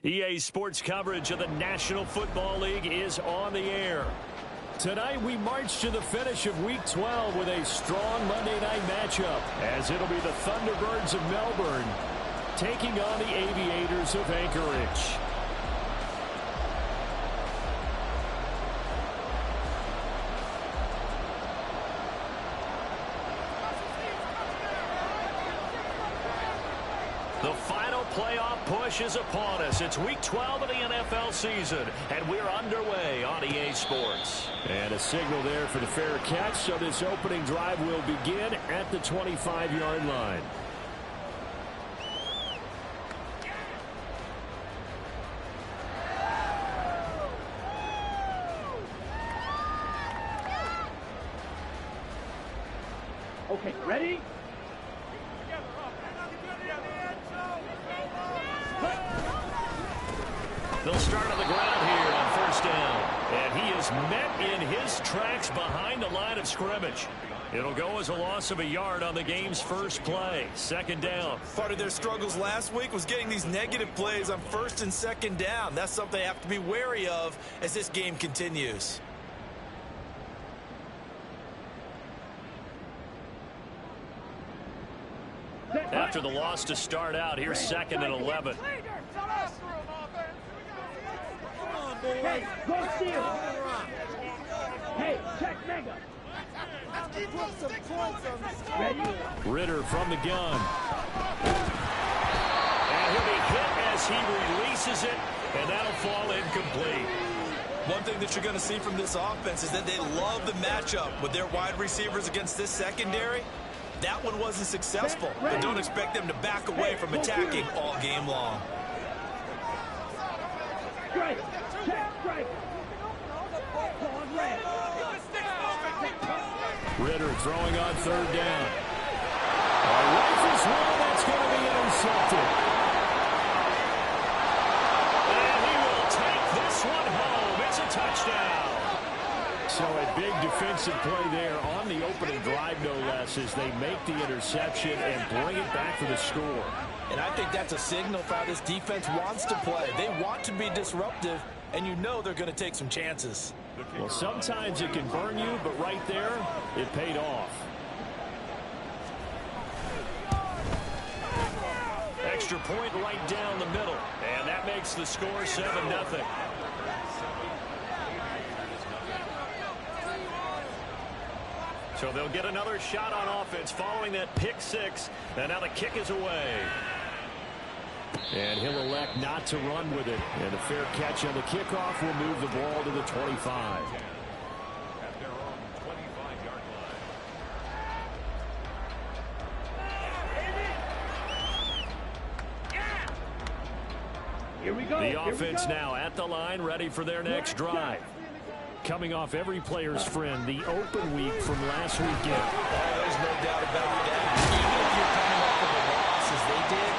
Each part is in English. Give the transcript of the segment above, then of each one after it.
EA Sports coverage of the National Football League is on the air. Tonight we march to the finish of Week 12 with a strong Monday night matchup, as it'll be the Thunderbirds of Melbourne taking on the Aviators of Anchorage. The final playoff push is upon us. It's Week 12 of the NFL season, and we're underway on EA Sports. And a signal there for the fair catch, so this opening drive will begin at the 25-yard line. Okay, ready? They'll start on the ground here on first down. And he is met in his tracks behind the line of scrimmage. It'll go as a loss of a yard on the game's first play. Second down. Part of their struggles last week was getting these negative plays on first and second down. That's something they have to be wary of as this game continues. After the loss to start out, here's second and 11. Hey, go steal. Hey, check mega. Ready? Ritter from the gun. And he'll be hit as he releases it, and that'll fall incomplete. One thing that you're going to see from this offense is that they love the matchup with their wide receivers against this secondary. That one wasn't successful, but don't expect them to back away from attacking all game long. Strike. Check. Strike. Ritter throwing on third down. A rifles one that's going to be intercepted. And he will take this one home. It's a touchdown. So a big defensive play there on the opening drive, no less, as they make the interception and bring it back for the score. And I think that's a signal for how this defense wants to play. They want to be disruptive, and you know they're going to take some chances. Well, sometimes it can burn you, but right there, it paid off. Extra point right down the middle, and that makes the score 7-0. So they'll get another shot on offense following that pick six, and now the kick is away. And he'll elect not to run with it. And a fair catch on the kickoff will move the ball to the 25. At their own 25-yard line. Here we go. The offense now at the line, ready for their next drive. Coming off every player's friend, the open week from last weekend. Oh, there's no doubt about that. Even if you're coming off of a loss as they did,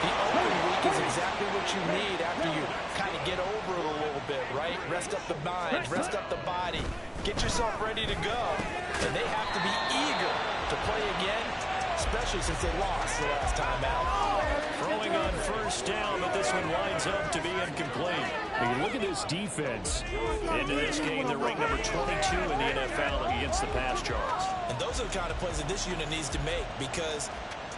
the open week is exactly what you need after you kind of get over it a little bit, right? Rest up the mind, rest up the body, get yourself ready to go. And they have to be eager to play again, especially since they lost the last time out. Throwing on first down, but this one winds up to be incomplete. When you look at this defense into this game, they're ranked number 22 in the NFL against the pass yards. And those are the kind of plays that this unit needs to make, because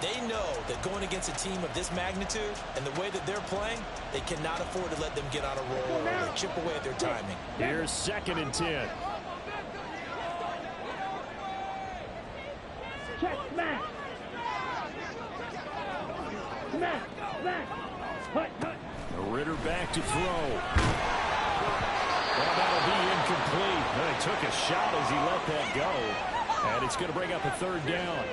they know that going against a team of this magnitude and the way that they're playing, they cannot afford to let them get on a roll or chip away at their timing. Here's second and 10. Check smash. Smash. Hut. Ritter back to throw. Well, that'll be incomplete. He took a shot as he let that go. And it's going to bring up a third down.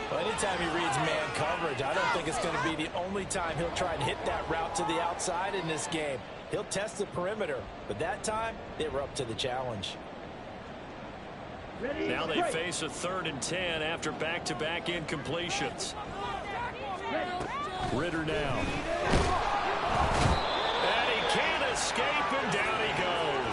Well, anytime he reads man coverage, I don't think it's going to be the only time he'll try and hit that route to the outside in this game. He'll test the perimeter, but that time they were up to the challenge. Ready? Now they face a 3rd and 10 after back-to-back incompletions. Ritter now. And he can't escape, and down he goes.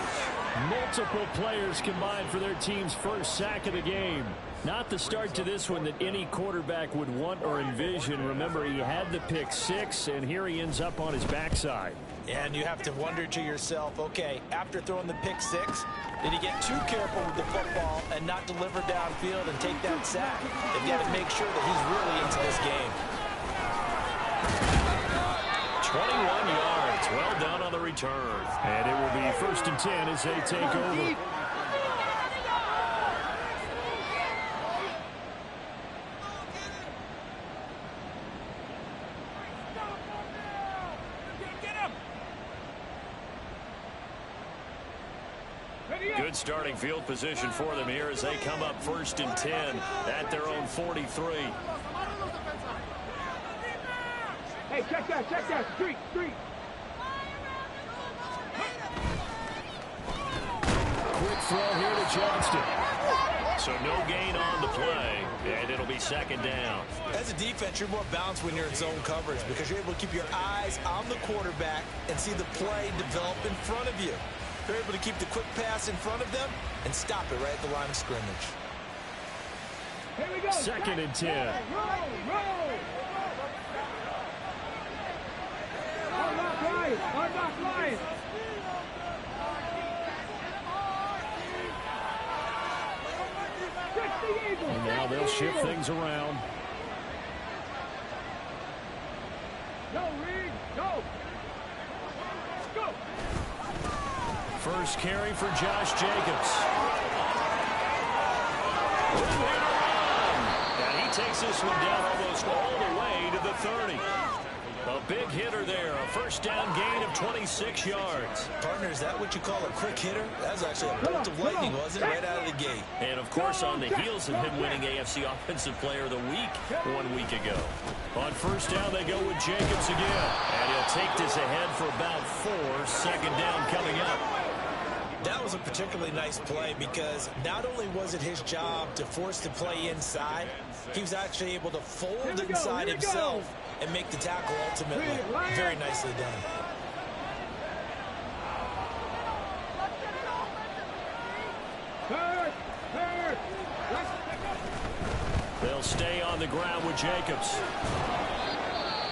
Multiple players combined for their team's first sack of the game. Not the start to this one that any quarterback would want or envision. Remember, he had the pick six, and here he ends up on his backside. And you have to wonder to yourself, okay, after throwing the pick six, did he get too careful with the football and not deliver downfield and take that sack? They've got to make sure that he's really into this game. 21 yards. Well done on the return. And it will be 1st and 10 as they take over. Good starting field position for them here as they come up 1st and 10 at their own 43. Hey, check that. Street. Quick throw here to Johnston. So no gain on the play, and it'll be 2nd down. As a defense, you're more balanced when you're in zone coverage because you're able to keep your eyes on the quarterback and see the play develop in front of you. They're able to keep the quick pass in front of them and stop it right at the line of scrimmage. Here we go. 2nd and 10. Roll. I'm not lying. And now they'll shift things around. Go, Reed. Go. First carry for Josh Jacobs. And he takes this one down almost all the way to the 30. A big hitter there. A 1st down gain of 26 yards. Partner, is that what you call a quick hitter? That was actually a bolt of lightning, wasn't it? Right out of the gate. And, of course, on the heels of him winning AFC Offensive Player of the Week 1 week ago. On 1st down, they go with Jacobs again. And he'll take this ahead for about 4. 2nd down coming up. That was a particularly nice play because not only was it his job to force the play inside, he was actually able to fold inside himself and make the tackle ultimately. Very nicely done. They'll stay on the ground with Jacobs.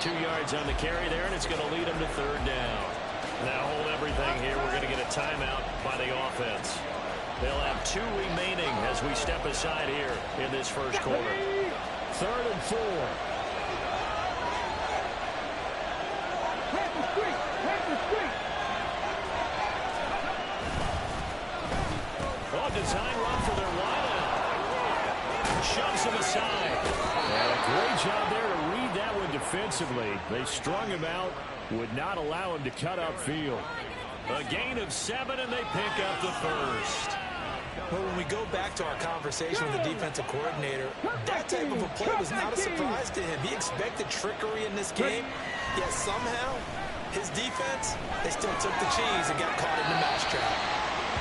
2 yards on the carry there, and it's going to lead him to 3rd down. Now hold everything here. We're going to get a timeout by the offense. They'll have 2 remaining as we step aside here in this 1st quarter. 3rd and 4. Oh, design run for their wideout. Shoves him aside. And a great job there to read that one defensively. They strung him out, would not allow him to cut upfield. A gain of 7, and they pick up the 1st. Well, when we go back to our conversation with the defensive coordinator, that type of a play was not a surprise to him. He expected trickery in this game, yet somehow his defense, they still took the cheese and got caught in the mousetrap.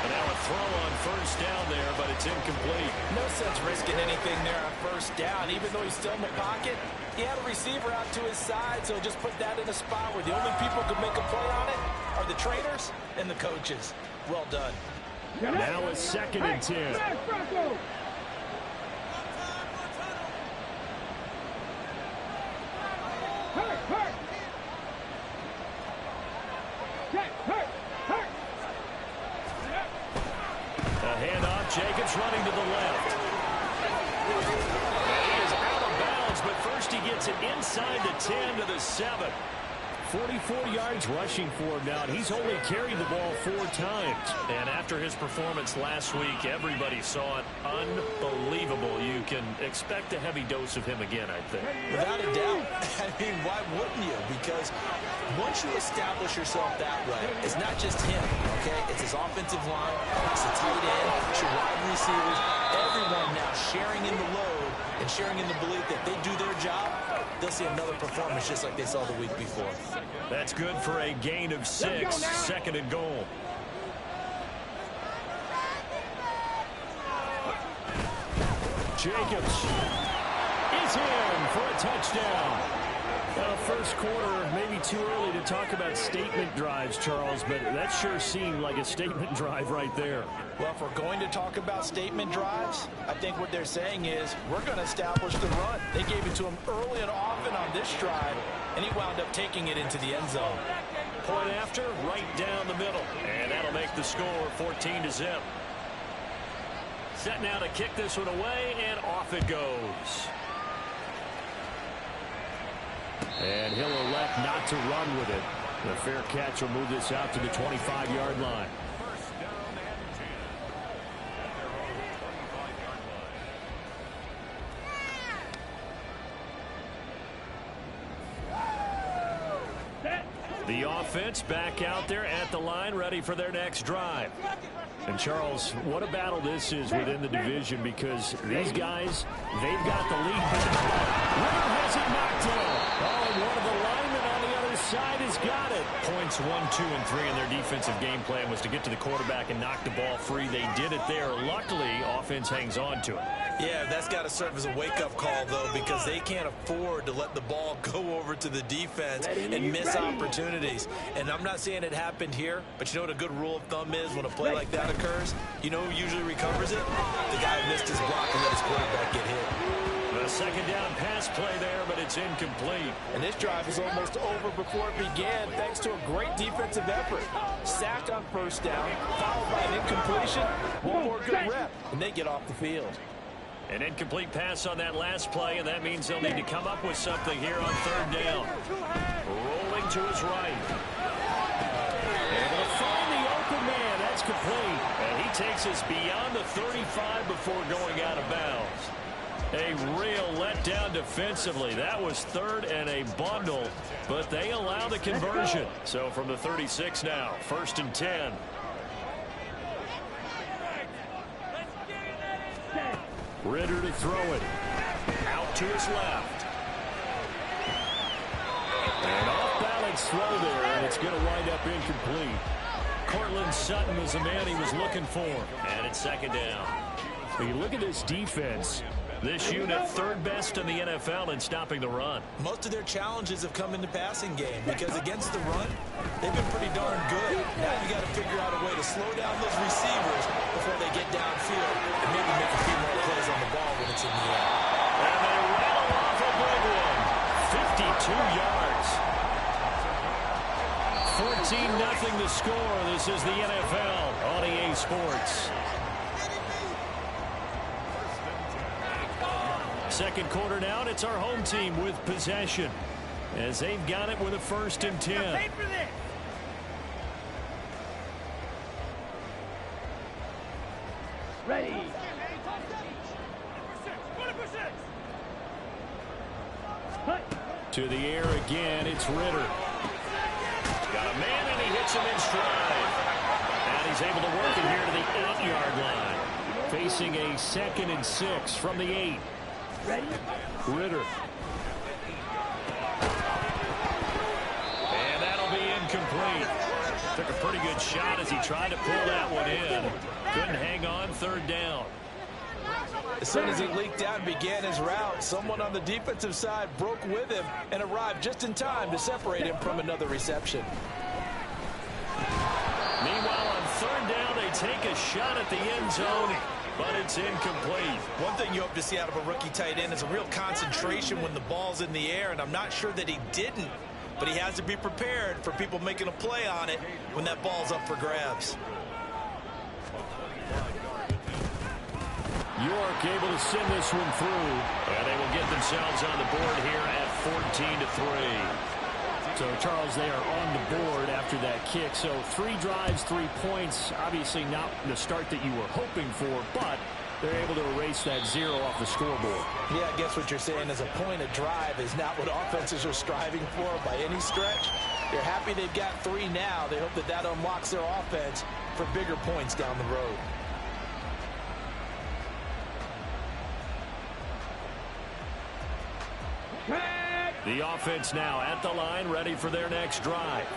And now a throw on 1st down there, but it's incomplete. No sense risking anything there on 1st down. Even though he's still in the pocket, he had a receiver out to his side, so just put that in a spot where the only people who can make a play on it are the trainers and the coaches. Well done. Now it's 2nd and 10. A handoff, Jacobs running to the left. And he is out of bounds, but first he gets it inside the 10 to the 7. 44 yards rushing for him now, and he's only carried the ball 4 times. And after his performance last week, everybody saw it. Unbelievable. You can expect a heavy dose of him again, I think. Without a doubt. I mean, why wouldn't you? Because once you establish yourself that way, it's not just him, okay? It's his offensive line, it's the tight end, it's your wide receivers, everyone now sharing in the load and sharing in the belief that they do their job, they'll see another performance just like they saw the week before. That's good for a gain of 6, 2nd and goal. Jacobs is in for a touchdown. First quarter, maybe too early to talk about statement drives, Charles, but that sure seemed like a statement drive right there. Well, if we're going to talk about statement drives, I think what they're saying is we're going to establish the run. They gave it to him early and often on this drive, and he wound up taking it into the end zone. point after, right down the middle. And that'll make the score 14-0. Set now to kick this one away, and off it goes. And he'll elect not to run with it. The fair catch will move this out to the 25-yard line. First down and 10 at their own 25-yard line. The offense back out there at the line, ready for their next drive. And, Charles, what a battle this is within the division, because these guys, they've got the lead. Ritter has it knocked down. Oh, and one of the linemen on the other side has got it. Points 1, 2, and 3 in their defensive game plan was to get to the quarterback and knock the ball free. They did it there. Luckily, offense hangs on to it. Yeah, that's got to serve as a wake-up call, though, because they can't afford to let the ball go over to the defense and miss opportunities. And I'm not saying it happened here, but you know what a good rule of thumb is when a play like that occurs? You know who usually recovers it? The guy who missed his block and let his quarterback get hit. The second down pass play there, but it's incomplete. And this drive is almost over before it began, thanks to a great defensive effort. Sack on first down, followed by an incompletion, one more good rep, and they get off the field. An incomplete pass on that last play, and that means they'll need to come up with something here on third down. Rolling to his right. Able to find the open man. That's complete. And he takes us beyond the 35 before going out of bounds. A real letdown defensively. That was third and a bundle, but they allow the conversion. So from the 36 now, 1st and 10. Ritter to throw it. Out to his left. An off-balance throw there, and it's going to wind up incomplete. Cortland Sutton was the man he was looking for. And it's second down. When you look at this defense, this unit third best in the NFL in stopping the run. Most of their challenges have come in the passing game because against the run, they've been pretty darn good. Now you got to figure out a way to slow down those receivers before they get downfield and maybe make a few more plays on the ball when it's in the air. And they rattle off a big one. 52 yards. 14-0 the score. This is the NFL on EA Sports. Second quarter now, and it's our home team with possession as they've got it with a 1st and 10. Ready. To the air again, it's Ritter. Got a man, and he hits him in stride. And he's able to work it here to the 8-yard line. Facing a 2nd and 6 from the 8. Ready. Ritter. And that'll be incomplete. Took a pretty good shot as he tried to pull that one in. Couldn't hang on, 3rd down. As soon as he leaked out and began his route, someone on the defensive side broke with him and arrived just in time to separate him from another reception. Meanwhile, on 3rd down, they take a shot at the end zone, but it's incomplete. One thing you hope to see out of a rookie tight end is a real concentration when the ball's in the air, and I'm not sure that he didn't, but he has to be prepared for people making a play on it when that ball's up for grabs. York able to send this one through, and they will get themselves on the board here at 14-3. So, Charles, they are on the board after that kick. So 3 drives, 3 points. Obviously not the start that you were hoping for, but they're able to erase that 0 off the scoreboard. Yeah, I guess what you're saying is a point of drive is not what offenses are striving for by any stretch. They're happy they've got 3 now. They hope that that unlocks their offense for bigger points down the road. The offense now at the line, ready for their next drive.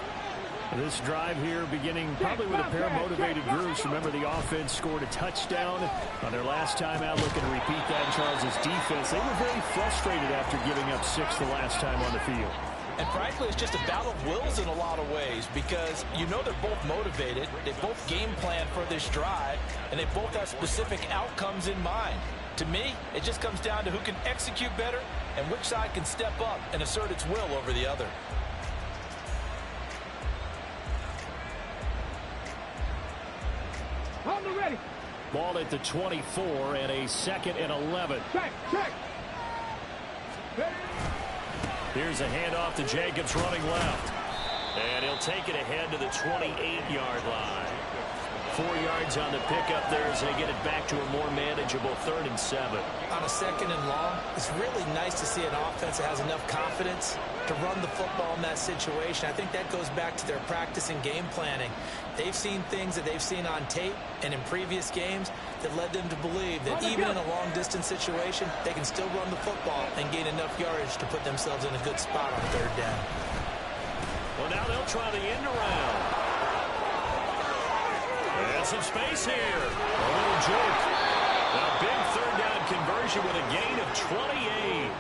This drive here beginning probably with a pair of motivated groups. Remember, the offense scored a touchdown on their last time out, looking to repeat that in Charles's defense. They were very frustrated after giving up 6 the last time on the field. And frankly, it's just a battle of wills in a lot of ways because you know they're both motivated. They both game plan for this drive, and they both have specific outcomes in mind. To me, it just comes down to who can execute better and which side can step up and assert its will over the other. ready. Ball at the 24 and a 2nd and 11. Check. Here's a handoff to Jacobs running left. And he'll take it ahead to the 28-yard line. 4 yards on the pickup there as they get it back to a more manageable 3rd and 7. On a 2nd and long, it's really nice to see an offense that has enough confidence to run the football in that situation. I think that goes back to their practice and game planning. They've seen things that they've seen on tape and in previous games that led them to believe that even in a long-distance situation, they can still run the football and gain enough yardage to put themselves in a good spot on 3rd down. Well, now they'll try the end around. And some space here. A little joke. A big 3rd down conversion with a gain of 28.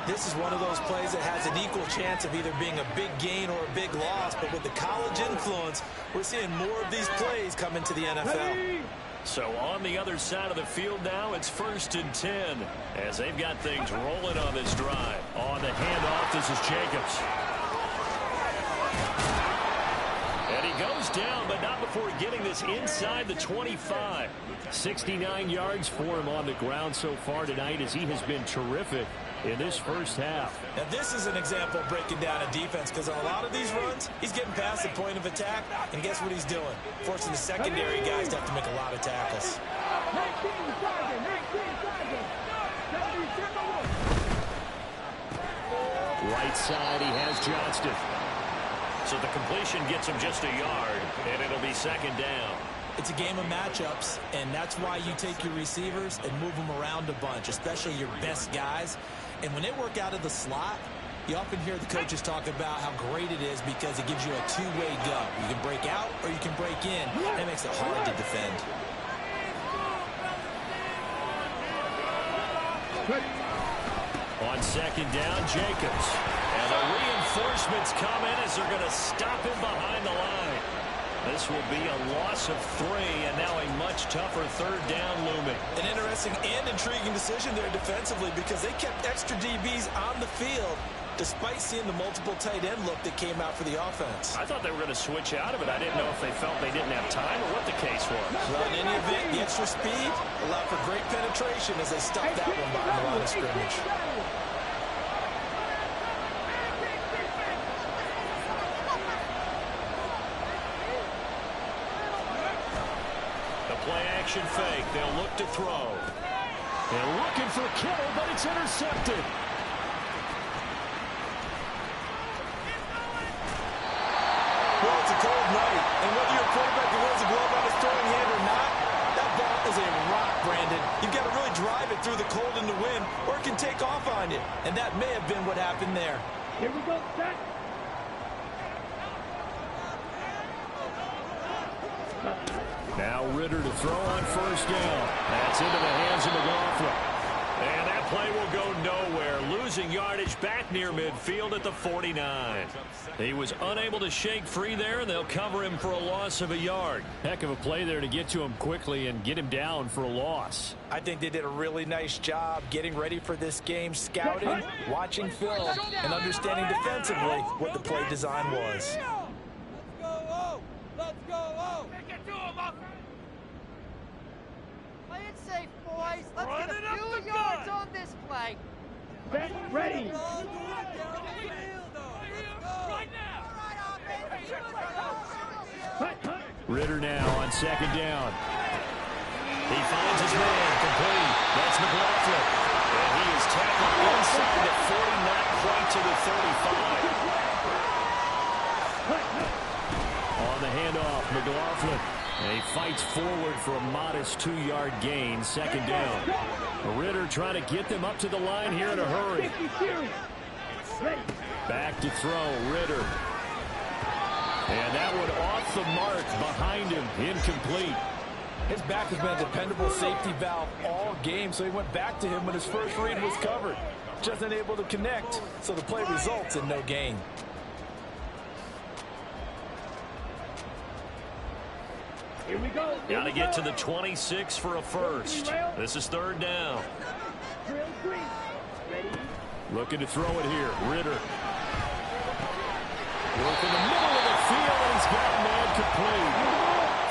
This is one of those plays that has an equal chance of either being a big gain or a big loss, but with the college influence, we're seeing more of these plays come into the NFL. So on the other side of the field now, it's 1st and 10 as they've got things rolling on this drive. On the handoff, this is Jacobs. And he goes down, but not before getting this inside the 25. 69 yards for him on the ground so far tonight as he has been terrific in this first half. Now this is an example of breaking down a defense, because on a lot of these runs, he's getting past the point of attack, and guess what he's doing? Forcing the secondary guys to have to make a lot of tackles. 19 seconds. Right side, he has Johnston. So the completion gets him just a yard, and it'll be 2nd down. It's a game of matchups, and that's why you take your receivers and move them around a bunch, especially your best guys. And when they work out of the slot, you often hear the coaches talk about how great it is because it gives you a two-way go. You can break out or you can break in. That makes it hard to defend. On 2nd down, Jacobs. And the reinforcements come in as they're going to stop him behind the line. This will be a loss of 3, and now a much tougher 3rd down looming. An interesting and intriguing decision there defensively, because they kept extra DBs on the field despite seeing the multiple tight end look that came out for the offense. I thought they were going to switch out of it. I didn't know if they felt they didn't have time or what the case was. Well, in any event, the extra speed allowed for great penetration as they stopped that one behind the line of scrimmage. Play-action fake. They'll look to throw. They're looking for Kittle, but it's intercepted. Well, it's a cold night, and whether your quarterback wears a glove on his throwing hand or not, that ball is a rock, Brandon. You've got to really drive it through the cold and the wind, or it can take off on you. And that may have been what happened there. Here we go, set. Now Ritter to throw on 1st down. That's into the hands of McLaughlin. And that play will go nowhere. Losing yardage back near midfield at the 49. He was unable to shake free there, and they'll cover him for a loss of a yard. Heck of a play there to get to him quickly and get him down for a loss. I think they did a really nice job getting ready for this game, scouting, watching film, and understanding defensively what the play design was. Let's go! Play it safe, boys. Let's get a few yards on this play. Set, ready. Ritter now on 2nd down. He finds his man, complete. That's McLaughlin. And he is tackled inside the 40, not quite to the 35. On the handoff, McLaughlin. And he fights forward for a modest 2-yard gain, 2nd down. Ritter trying to get them up to the line here in a hurry. Back to throw, Ritter. And that one off the mark behind him, incomplete. His back has been a dependable safety valve all game, so he went back to him when his first read was covered. Just unable to connect, so the play results in no gain. Here we go. Got to get to the 26 for a first. This is 3rd down. Drill 3. Ready. Looking to throw it here. Ritter. Work in the middle of the field, and he's got a man complete.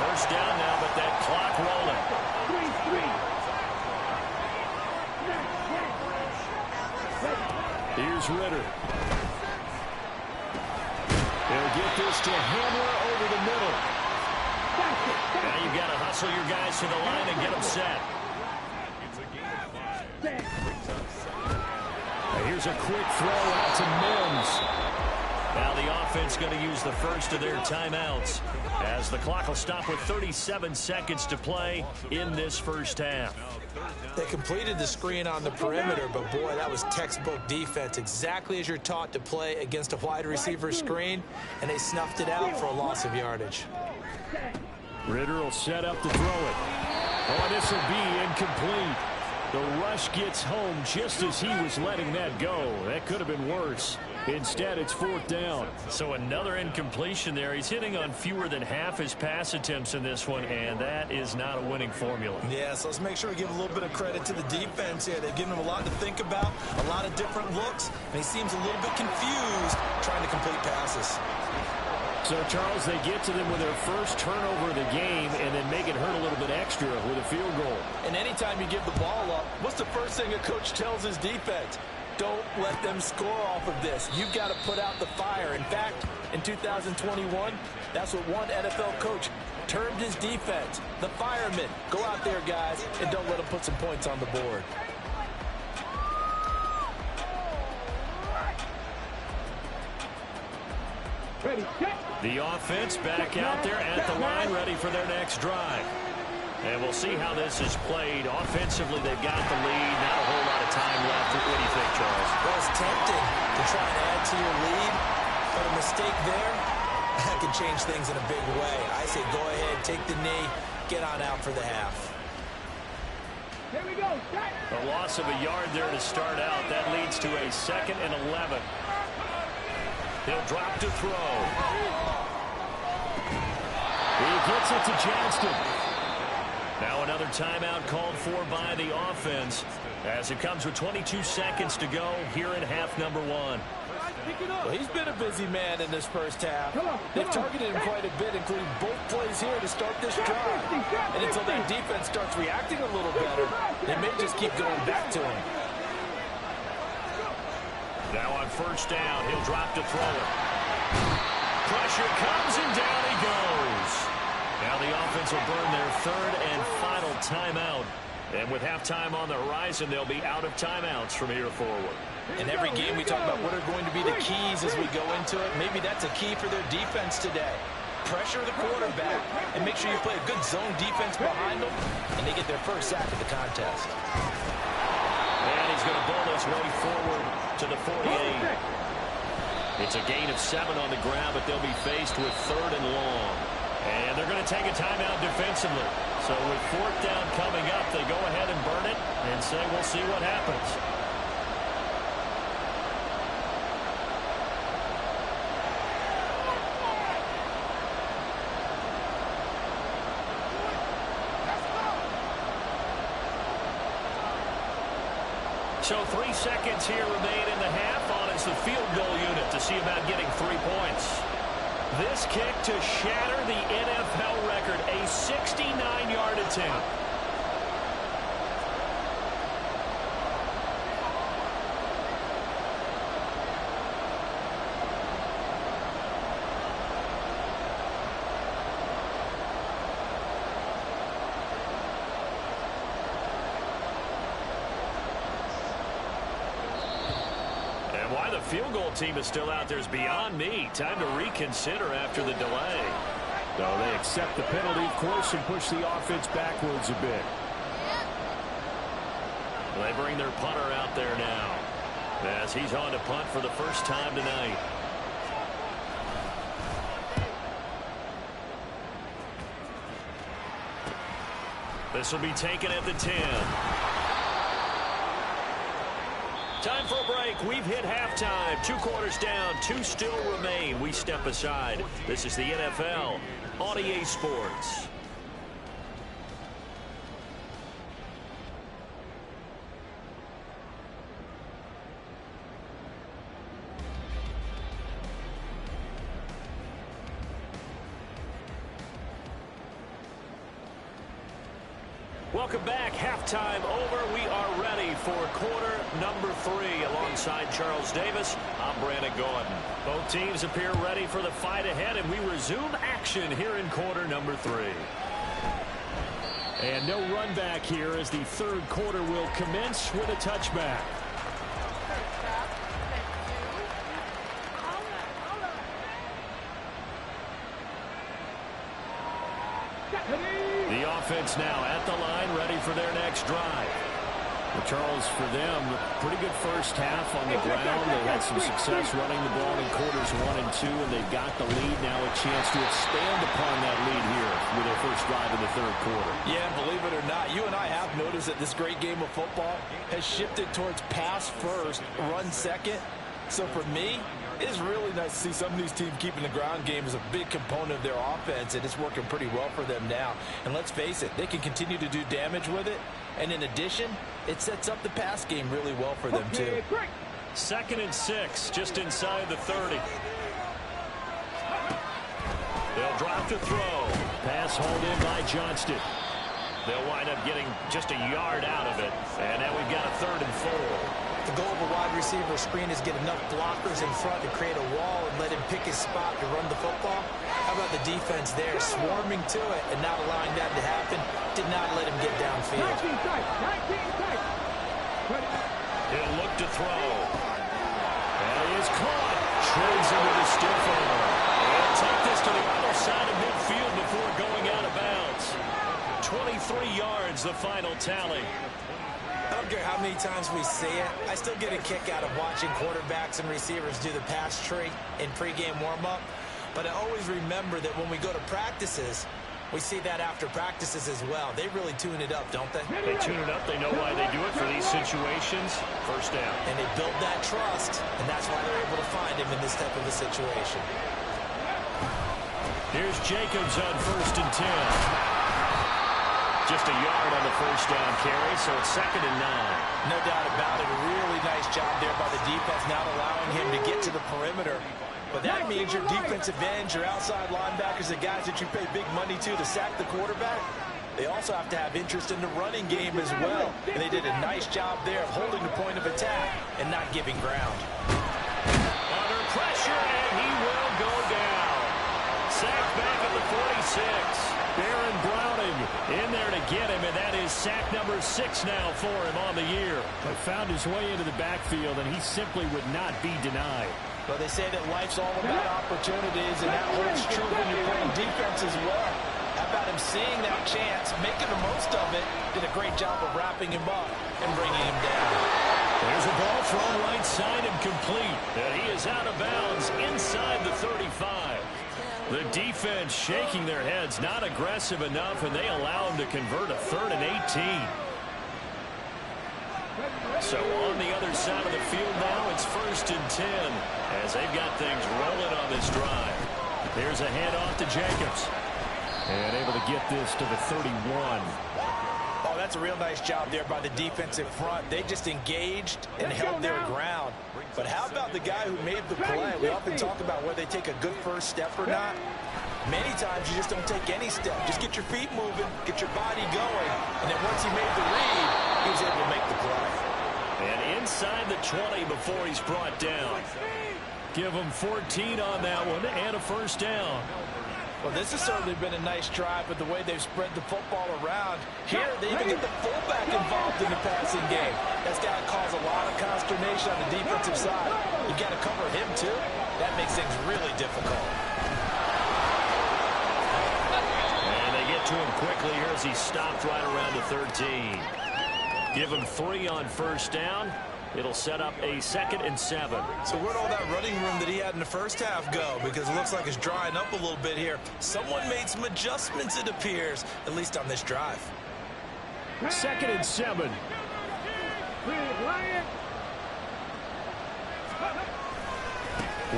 First down now, but that clock rolling. 3-3. Here's Ritter. He'll get this to Hamler over the middle. Now you've got to hustle your guys to the line and get them set. Now here's a quick throw out to Mims. Now the offense going to use the first of their timeouts as the clock will stop with 37 seconds to play in this first half. They completed the screen on the perimeter, but boy, that was textbook defense, exactly as you're taught to play against a wide receiver screen, and they snuffed it out for a loss of yardage. Ritter will set up to throw it. Oh, this will be incomplete. The rush gets home just as he was letting that go. That could have been worse. Instead, it's fourth down. So another incompletion there. He's hitting on fewer than half his pass attempts in this one, and that is not a winning formula. Yeah, so let's make sure we give a little bit of credit to the defense here. They've given him a lot to think about, a lot of different looks, and he seems a little bit confused trying to complete passes. So, Charles, they get to them with their first turnover of the game and then make it hurt a little bit extra with a field goal. And anytime you give the ball up, what's the first thing a coach tells his defense? Don't let them score off of this. You've got to put out the fire. In fact, in 2021, that's what one NFL coach termed his defense. The firemen. Go out there, guys, and don't let them put some points on the board. Ready, set. The offense back out there at the line, ready for their next drive. And we'll see how this is played. Offensively, they've got the lead. Not a whole lot of time left. What do you think, Charles? Well, it's tempting to try and add to your lead, but a mistake there, that could change things in a big way. I say go ahead, take the knee, get on out for the half. Here we go, set. A loss of a yard there to start out. That leads to a 2nd and 11. He'll drop to throw. He gets it to Johnston. Now another timeout called for by the offense as it comes with 22 seconds to go here in half number 1. Well, he's been a busy man in this first half. They've targeted him quite a bit, including both plays here to start this drive. And until that defense starts reacting a little better, they may just keep going back to him. Now on first down, he'll drop to throw it. Pressure comes and down he goes. Now the offense will burn their 3rd and final timeout. And with halftime on the horizon, they'll be out of timeouts from here forward. In every game, we talk about what are going to be the keys as we go into it. Maybe that's a key for their defense today. Pressure the quarterback and make sure you play a good zone defense behind them, and they get their first sack of the contest. And he's going to bowl his way forward to the 48. It's a gain of 7 on the ground, but they'll be faced with 3rd and long. And they're going to take a timeout defensively. So with 4th down coming up, they go ahead and burn it and say we'll see what happens. So 3 seconds here remain in the half. On is the field goal unit to see about getting 3 points. This kick to shatter the NFL record, a 69-yard attempt. Why the field goal team is still out there is beyond me. Time to reconsider after the delay. So they accept the penalty, of course, and push the offense backwards a bit. They bring their punter out there now as he's on to punt for the first time tonight. This will be taken at the 10. Time for a break. We've hit halftime. 2 quarters down. 2 still remain. We step aside. This is the NFL on EA Sports. Welcome back. Halftime over. We are ready for quarter number 3. Alongside Charles Davis, I'm Brandon Gordon. Both teams appear ready for the fight ahead, and we resume action here in quarter number 3. And no run back here as the third quarter will commence with a touchback. The offense now at the line, ready for their next drive. Well, Charles, for them, pretty good first half on the ground. They had some success running the ball in quarters 1 and 2, and they've got the lead now, a chance to expand upon that lead here with their first drive in the third quarter. Yeah, believe it or not, you and I have noticed that this great game of football has shifted towards pass first, run second. So for me, it's really nice to see some of these teams keeping the ground game as a big component of their offense, and it's working pretty well for them now. And let's face it, they can continue to do damage with it. And in addition, it sets up the pass game really well for them, too. 2nd and 6, just inside the 30. They'll drop to throw. Pass hauled in by Johnston. They'll wind up getting just a yard out of it. And now we've got a 3rd and 4. The goal of a wide receiver screen is get enough blockers in front to create a wall and let him pick his spot to run the football. How about the defense there, swarming to it and not allowing that to happen? Did not let him get downfield. 19 tight. He'll look to throw. And he is caught. Trades him with a stiff arm. He'll take this to the other side of midfield before going out of bounds. 23 yards, the final tally. I don't care how many times we see it. I still get a kick out of watching quarterbacks and receivers do the pass tree in pregame warm-up. But I always remember that when we go to practices, we see that after practices as well. They really tune it up, don't they? They tune it up. They know why they do it for these situations. First down. And they build that trust, and that's why they're able to find him in this type of a situation. Here's Jacobs on 1st and 10. Just a yard on the first down carry, so it's 2nd and 9. No doubt about it. A really nice job there by the defense, not allowing him to get to the perimeter. But that means your defensive ends, your outside linebackers, the guys that you pay big money to sack the quarterback, they also have to have interest in the running game as well. And they did a nice job there of holding the point of attack and not giving ground. Under pressure, and he will go down. Sacked back at the 46. Baron Browning in there to get him, and that is sack number 6 now for him on the year. But found his way into the backfield, and he simply would not be denied. Well, they say that life's all about opportunities, and that holds true when you're playing defense as well. How about him seeing that chance, making the most of it, did a great job of wrapping him up and bringing him down. There's a ball thrown right side and complete. And he is out of bounds inside the 35. The defense shaking their heads, not aggressive enough, and they allow him to convert a 3rd and 18. So on the other side of the field now, it's 1st and 10 as they've got things rolling on this drive. Here's a handoff to Jacobs. And able to get this to the 31. Oh, that's a real nice job there by the defensive front. They just engaged and held their ground. But how about the guy who made the play? We often talk about whether they take a good first step or not. Many times you just don't take any step. Just get your feet moving, get your body going. And then once he made the read, he was able to make the play. And inside the 20 before he's brought down. Give him 14 on that one and a first down. Well, this has certainly been a nice drive with the way they've spread the football around. Here, they even get the fullback involved in the passing game. That's got to cause a lot of consternation on the defensive side. You got to cover him, too. That makes things really difficult. And they get to him quickly here as he stopped right around the 13. Give him 3 on first down. It'll set up a 2nd and 7. So where'd all that running room that he had in the first half go? Because it looks like it's drying up a little bit here. Someone made some adjustments, it appears, at least on this drive. 2nd and 7.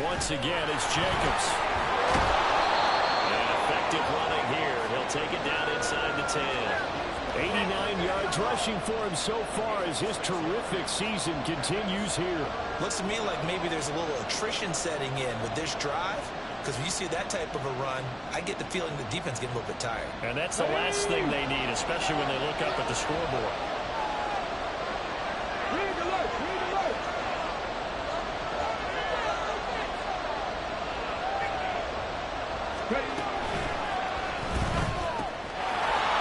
Once again, it's Jacobs. And effective running here. He'll take it down inside the 10. 89 yards rushing for him so far as his terrific season continues here. Looks to me like maybe there's a little attrition setting in with this drive. because when you see that type of a run, I get the feeling the defense getting a little bit tired. And that's the last thing they need, especially when they look up at the scoreboard. Read alert, read alert. Ready.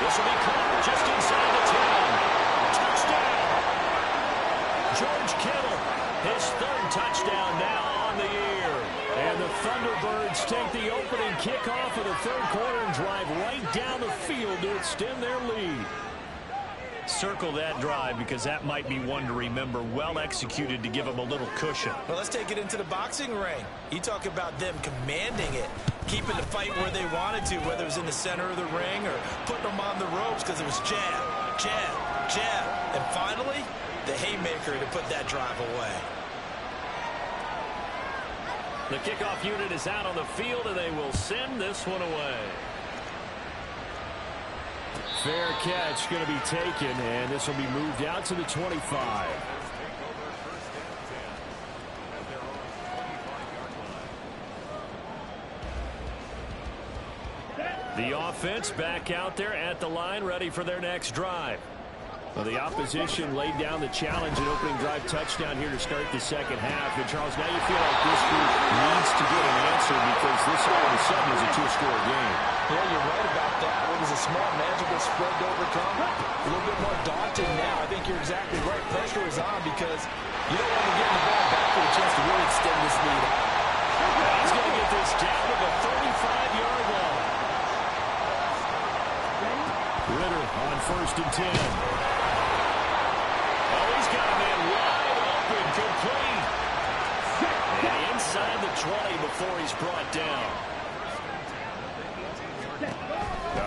This will be caught just inside the 10. Touchdown! George Kittle, his third touchdown now on the year. And the Thunderbirds take the opening kickoff of the third quarter and drive right down the field to extend their lead. Circle that drive because that might be one to remember. Well executed to give them a little cushion. Well, let's take it into the boxing ring. You talk about them commanding it, keeping the fight where they wanted to, whether it was in the center of the ring or putting them on the ropes because it was jab, jab, jab. And finally, the haymaker to put that drive away. The kickoff unit is out on the field, and they will send this one away. Fair catch going to be taken, and this will be moved out to the 25. The offense back out there at the line, ready for their next drive. Well, the opposition laid down the challenge and opening drive touchdown here to start the second half. And, Charles, now you feel like this group needs to get an answer because this all of a sudden is a two-score game. Yeah, you're right about that. It was a small, manageable spread to overcome. A little bit more daunting now. I think you're exactly right. Pressure is on because you don't want to get the ball back for a chance to really extend this lead out. He's going to get this down to the 35-yard line. Ritter on 1st and 10. Got a man wide open, complete. And inside the 20 before he's brought down.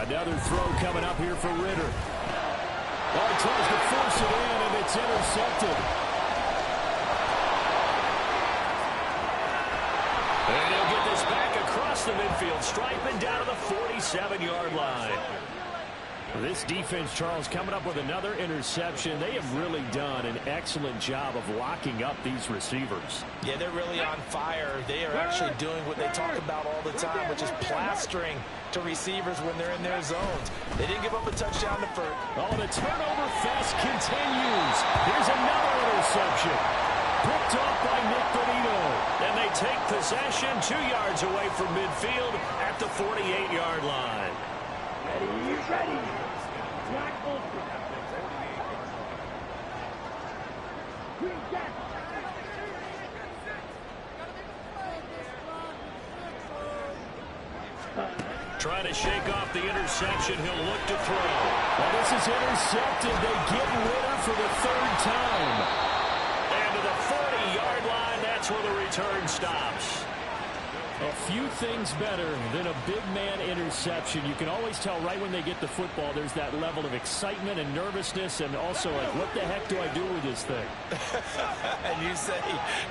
Another throw coming up here for Ritter. Oh, he tries to force it in, and it's intercepted. And he'll get this back across the midfield stripe and down to the 47-yard line. This defense, Charles, coming up with another interception. They have really done an excellent job of locking up these receivers. Yeah, they're really on fire. They are actually doing what they talk about all the time, which is plastering to receivers when they're in their zones. They didn't give up a touchdown to first. Oh, the turnover fest continues. Here's another interception. Picked off by Nick Bonito. And they take possession 2 yards away from midfield at the 48-yard line. Ready, ready. Wide open. Trying to shake off the interception. He'll look to throw. Well, this is intercepted. They get Ritter for the third time. And to the 40-yard line, that's where the return stops. A few things better than a big man interception. You can always tell right when they get the football, there's that level of excitement and nervousness and also like, what the heck do I do with this thing? And you say,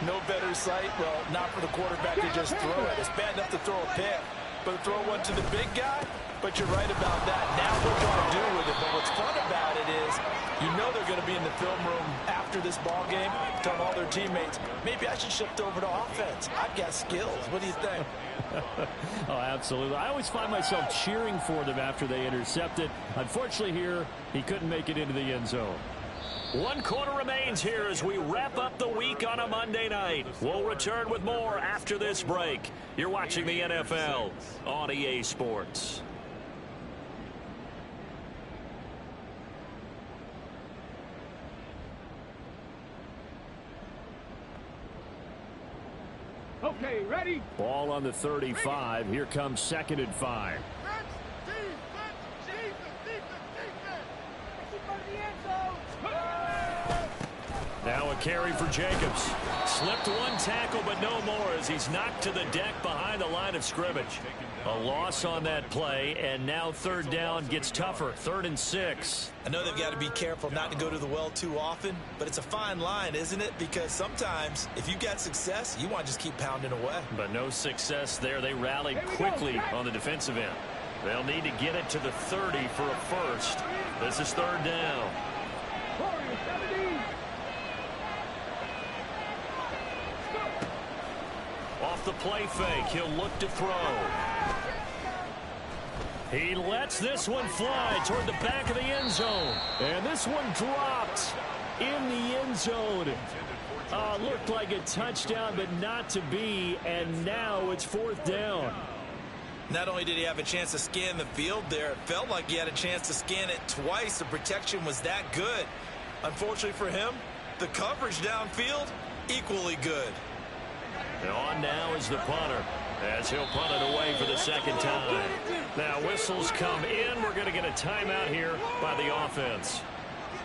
no better sight? Well, not for the quarterback to just throw it. It's bad enough to throw a pick, but throw one to the big guy? But you're right about that. Now what do I do with it? But what's fun about it is you know they're going to be in the film room after this ball game telling all their teammates, maybe I should shift over to offense. I've got skills. What do you think? Oh, absolutely. I always find myself cheering for them after they intercept it. Unfortunately here, he couldn't make it into the end zone. 1 quarter remains here as we wrap up the week on a Monday night. We'll return with more after this break. You're watching the NFL on EA Sports. Okay, ready? Ball on the 35. Here comes 2nd and 5. Now a carry for Jacobs. Slipped one tackle, but no more as he's knocked to the deck behind the line of scrimmage. A loss on that play, and now 3rd down gets tougher. 3rd and 6. I know they've got to be careful not to go to the well too often, but it's a fine line, isn't it? Because sometimes if you got success, you want to just keep pounding away. But no success there. They rallied quickly on the defensive end. They'll need to get it to the 30 for a first. This is 3rd down. Off off the play fake. He'll look to throw. He lets this one fly toward the back of the end zone. And this one dropped in the end zone. Looked like a touchdown, but not to be. And now it's 4th down. Not only did he have a chance to scan the field there, it felt like he had a chance to scan it twice. The protection was that good. Unfortunately for him, the coverage downfield, equally good. And on now is the punter, as he'll punt it away for the 2nd time. Now whistles come in. We're going to get a timeout here by the offense.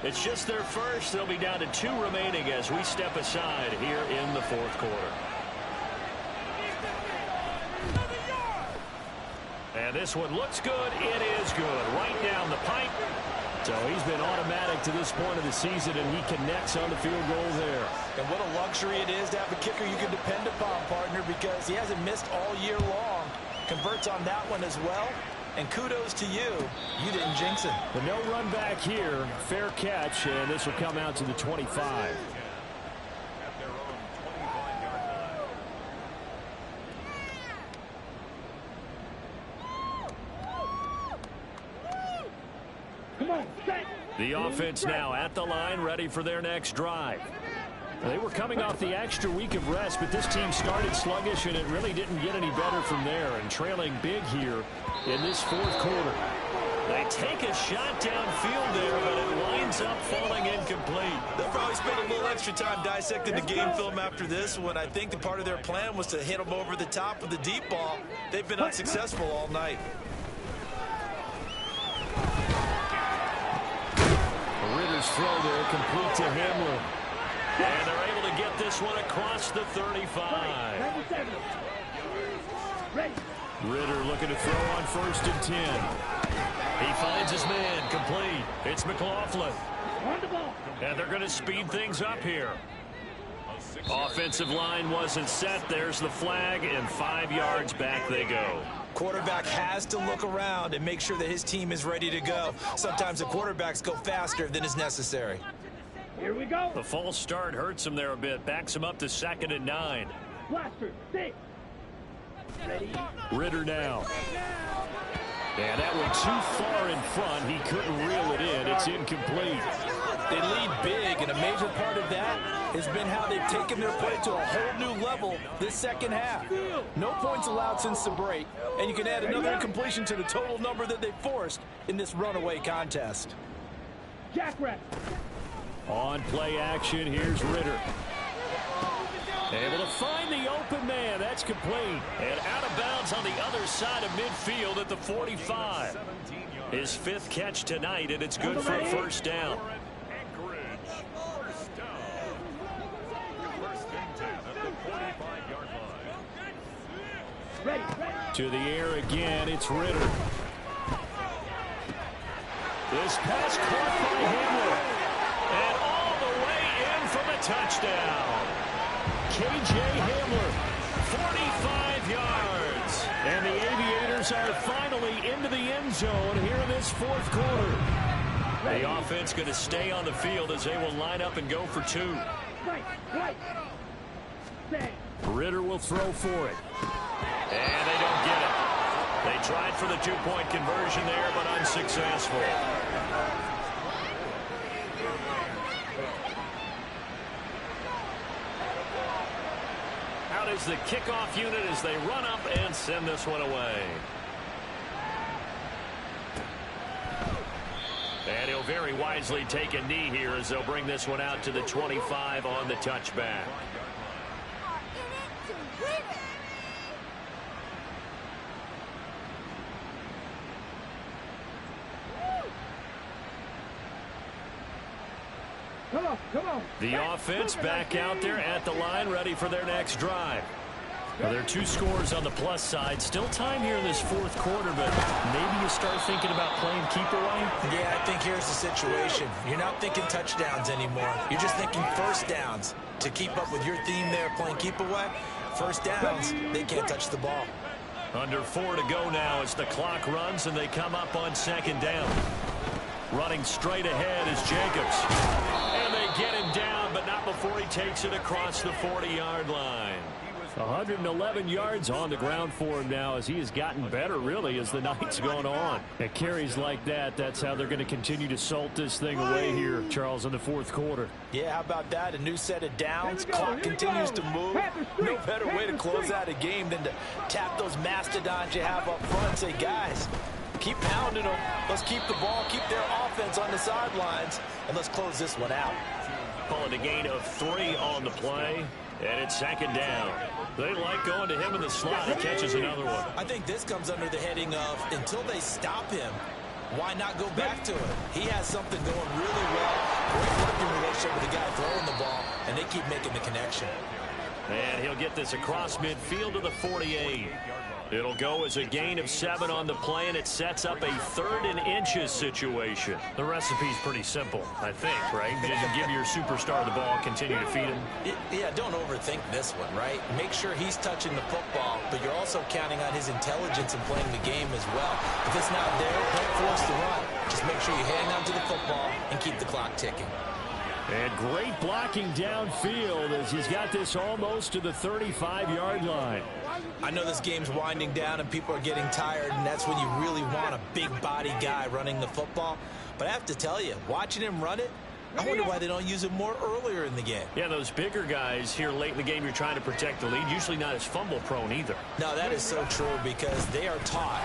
It's just their first. They'll be down to 2 remaining as we step aside here in the 4th quarter. And this one looks good. It is good. Right down the pipe. So he's been automatic to this point of the season, and he connects on the field goal there. And what a luxury it is to have a kicker you can depend upon, partner, because he hasn't missed all year long. Converts on that one as well. And kudos to you. You didn't jinx it. But no run back here. Fair catch, and this will come out to the 25. The offense now at the line, ready for their next drive. They were coming off the extra week of rest, but this team started sluggish, and it really didn't get any better from there. And trailing big here in this 4th quarter. They take a shot downfield there, but it winds up falling incomplete. They'll probably spend a little extra time dissecting the game film after this one. I think the part of their plan was to hit them over the top with the deep ball. They've been unsuccessful all night. Ritter's throw there complete to Hamler. And they're able to get this one across the 35. Ritter looking to throw on 1st and 10. He finds his man complete. It's McLaughlin. And they're going to speed things up here. Offensive line wasn't set. There's the flag, and 5 yards back they go. Quarterback has to look around and make sure that his team is ready to go. Sometimes the quarterbacks go faster than is necessary. Here we go. The false start hurts him there a bit. Backs him up to 2nd and 9. Blaster, stay. Ready. Ritter now. And that one too far in front. He couldn't reel it in. It's incomplete. They lead big, and a major part of that has been how they've taken their play to a whole new level this 2nd half. No points allowed since the break, and you can add another incompletion to the total number that they forced in this runaway contest. Jackrabbit. On play action, here's Ritter. Able to find the open man. That's complete. And out of bounds on the other side of midfield at the 45. His 5th catch tonight, and it's good for a 1st down. To the air again, it's Ritter. This pass caught by Hamler. And all the way in for the touchdown. K.J. Hamler, 45 yards. And the Aviators are finally into the end zone here in this 4th quarter. The offense going to stay on the field as they will line up and go for 2. Ritter will throw for it. And they don't get it. They tried for the 2-point conversion there, but unsuccessful. Out is the kickoff unit as they run up and send this one away. And he'll very wisely take a knee here as they'll bring this one out to the 25 on the touchback. Come on. The offense back out there at the line, ready for their next drive. Well, there are 2 scores on the plus side. Still time here in this 4th quarter, but maybe you start thinking about playing keep away? Yeah, I think here's the situation. You're not thinking touchdowns anymore. You're just thinking 1st downs. To keep up with your theme there, playing keep away, 1st downs, they can't touch the ball. Under 4 to go now as the clock runs and they come up on 2nd down. Running straight ahead is Jacobs. And they get him down, but not before he takes it across the 40-yard line. 111 yards on the ground for him now, as he has gotten better, really, as the night's gone on. At carries like that, that's how they're going to continue to salt this thing away here, Charles, in the fourth quarter. Yeah, how about that? A new set of downs. Clock continues to move. No better way to close out a game than to tap those mastodons you have up front and say, guys, keep pounding them. Let's keep the ball, keep their offense on the sidelines, and let's close this one out. Calling a gain of 3 on the play, and it's second down. They like going to him in the slot. He catches another one. I think this comes under the heading of, until they stop him, why not go back to it? He has something going really well. Great working relationship with the guy throwing the ball, and they keep making the connection. And he'll get this across midfield to the 48. It'll go as a gain of 7 on the play, and it sets up a 3rd and inches situation. The recipe's pretty simple, I think, right? Just give your superstar the ball, continue to feed him. Yeah, don't overthink this one, right? Make sure he's touching the football, but you're also counting on his intelligence in playing the game as well. If it's not there, don't force the run. Just make sure you hang on to the football and keep the clock ticking. And great blocking downfield as he's got this almost to the 35-yard line. I know this game's winding down and people are getting tired, and that's when you really want a big body guy running the football. But I have to tell you, watching him run it, I wonder why they don't use him more earlier in the game. Yeah, those bigger guys here late in the game, you're trying to protect the lead, usually not as fumble prone either. No, that is so true, because they are taught,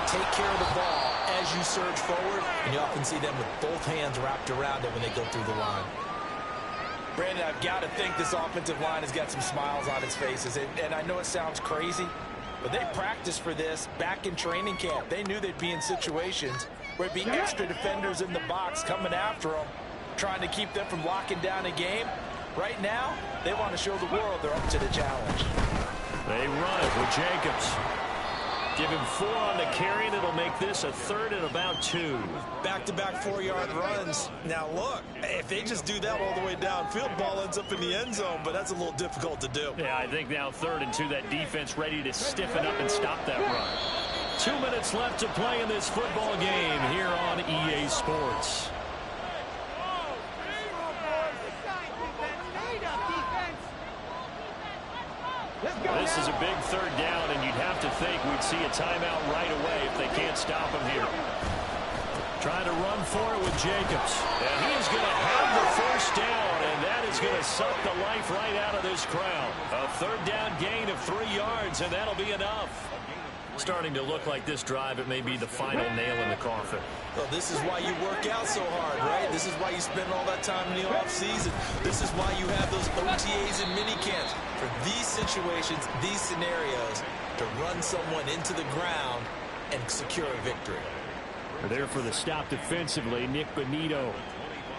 take care of the ball as you surge forward, and you often see them with both hands wrapped around it when they go through the line. Brandon, I've got to think this offensive line has got some smiles on its faces. And I know it sounds crazy, but they practiced for this back in training camp. They knew they'd be in situations where it'd be extra defenders in the box coming after them, trying to keep them from locking down a game. Right now, they want to show the world they're up to the challenge. They run it with Jacobs. Give him 4 on the carry, and it'll make this a 3rd and about 2. Back-to-back 4-yard runs. Now, look, if they just do that all the way downfield, ball ends up in the end zone, but that's a little difficult to do. Yeah, I think now 3rd and 2, that defense ready to stiffen up and stop that run. 2 minutes left to play in this football game here on EA Sports. This is a big 3rd down, and you'd have to think we'd see a timeout right away if they can't stop him here. Trying to run for it with Jacobs. And he is going to have the 1st down, and that is going to suck the life right out of this crowd. A 3rd down gain of 3 yards, and that'll be enough. Starting to look like this drive, it may be the final nail in the coffin. Well, this is why you work out so hard, right? This is why you spend all that time in the offseason. This is why you have those OTAs and minicamps. For these situations, these scenarios, to run someone into the ground and secure a victory. They're there for the stop defensively, Nick Benito.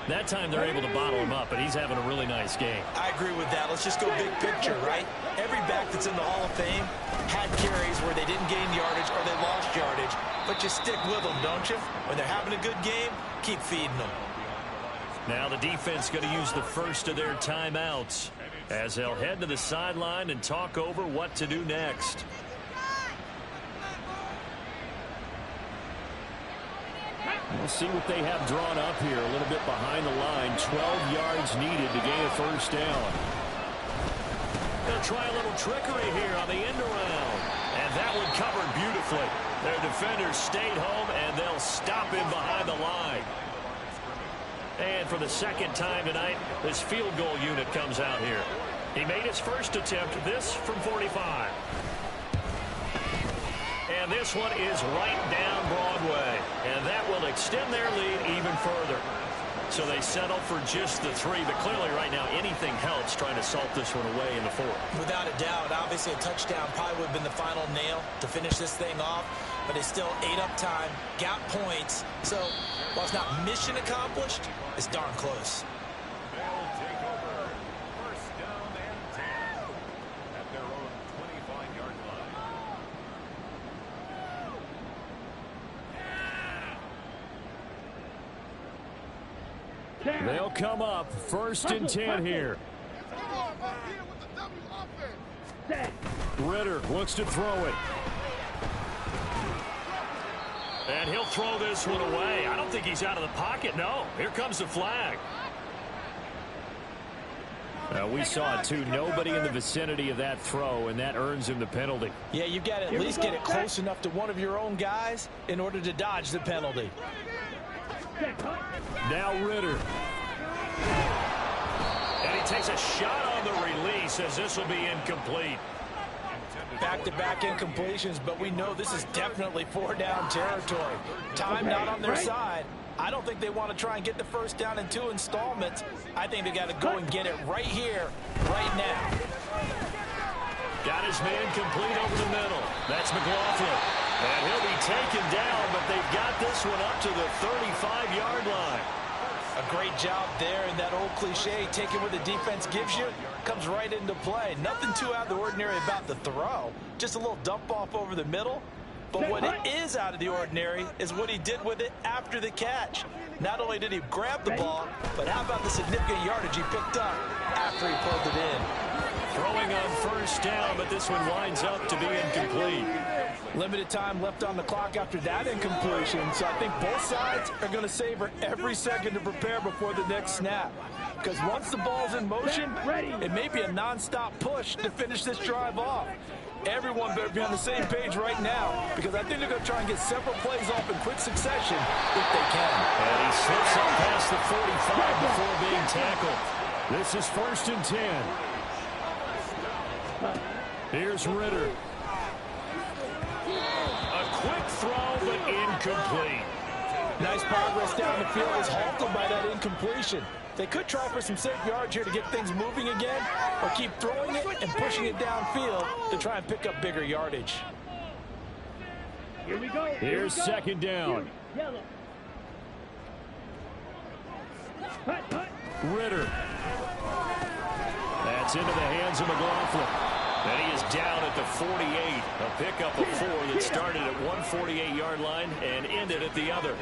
That time they're able to bottle him up, but he's having a really nice game. I agree with that. Let's just go big picture, right? Every back that's in the Hall of Fame had carries where they didn't gain yardage or they lost yardage, but you stick with them, don't you? When they're having a good game, keep feeding them. Now the defense going to use the first of their timeouts as they'll head to the sideline and talk over what to do next. We'll see what they have drawn up here. A little bit behind the line. 12 yards needed to gain a 1st down. They'll try a little trickery here on the end around. And that one covered beautifully. Their defenders stayed home, and they'll stop him behind the line. And for the 2nd time tonight, this field goal unit comes out here. He made his 1st attempt, this from 45. And this one is right down Broadway. And that will extend their lead even further. So they settle for just the 3. But clearly right now anything helps trying to salt this one away in the 4th. Without a doubt. Obviously a touchdown probably would have been the final nail to finish this thing off. But they still ate up time, got points. So while it's not mission accomplished, it's darn close. They'll take over 1st down and 10 at their own 25-yard line. They'll come up 1st and 10 here. Ritter looks to throw it. And he'll throw this one away. I don't think he's out of the pocket. No, here comes the flag. We saw it too. Nobody in the vicinity of that throw, and that earns him the penalty. Yeah, you got to at least get it close enough to one of your own guys in order to dodge the penalty. Now Ritter. And he takes a shot on the release as this will be incomplete. Back-to-back incompletions, but we know this is definitely 4-down territory. Time not on their side. I don't think they want to try and get the first down in 2 installments. I think they got to go and get it right here, right now. Got his man complete over the middle. That's McLaughlin. And he'll be taken down, but they've got this one up to the 35-yard line. A great job there, and that old cliche, taking what the defense gives you, comes right into play. Nothing too out of the ordinary about the throw. Just a little dump off over the middle. But what is out of the ordinary is what he did with it after the catch. Not only did he grab the ball, but how about the significant yardage he picked up after he pulled it in. Throwing on first down, but this one winds up to be incomplete. Limited time left on the clock after that incompletion, so I think both sides are going to savor every second to prepare before the next snap. Because once the ball's in motion, it may be a non-stop push to finish this drive off. Everyone better be on the same page right now, because I think they're going to try and get several plays off in quick succession if they can. And he slips up past the 45 before being tackled. This is 1st and 10. Here's Ritter. A quick throw, but incomplete. Nice progress down the field is halted by that incompletion. They could try for some safe yards here to get things moving again, or keep throwing it and pushing it downfield to try and pick up bigger yardage. Here we go. Here's 2nd down. Yellow. Ritter. That's into the hands of McLaughlin. And he is down at the 48. A pickup of 4 that started at one 48-yard line and ended at the other.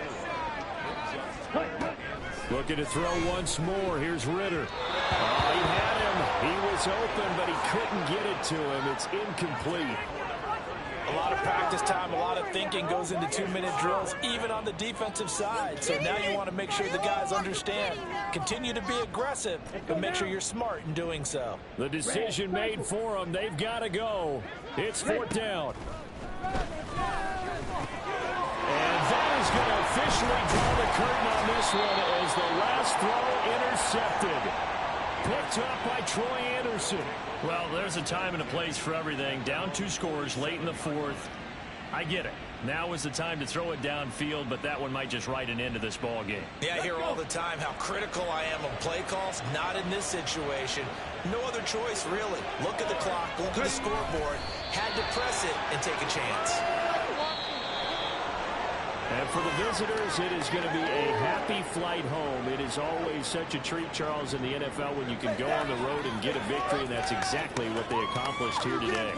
Looking to throw once more. Here's Ritter. Oh, he had him. He was open, but he couldn't get it to him. It's incomplete. A lot of practice time, a lot of thinking goes into 2-minute drills, even on the defensive side. So now you want to make sure the guys understand. Continue to be aggressive, but make sure you're smart in doing so. The decision made for them. They've got to go. It's 4th down. And that is going to officially draw the curtain on this one as the last throw intercepted. Picked up by Troy Anderson. Well, there's a time and a place for everything. Down 2 scores late in the 4th. I get it. Now is the time to throw it downfield, but that one might just write an end to this ball game. Yeah, I hear all the time how critical I am on play calls. Not in this situation. No other choice, really. Look at the clock, look at the scoreboard. Had to press it and take a chance. And for the visitors, it is going to be a happy flight home. It is always such a treat, Charles, in the NFL when you can go on the road and get a victory, and that's exactly what they accomplished here today.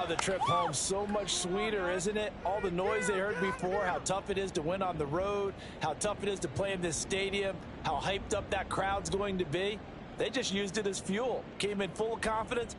The trip home so much sweeter, isn't it? All the noise they heard before, how tough it is to win on the road, how tough it is to play in this stadium, how hyped up that crowd's going to be. They just used it as fuel. Came in full of confidence,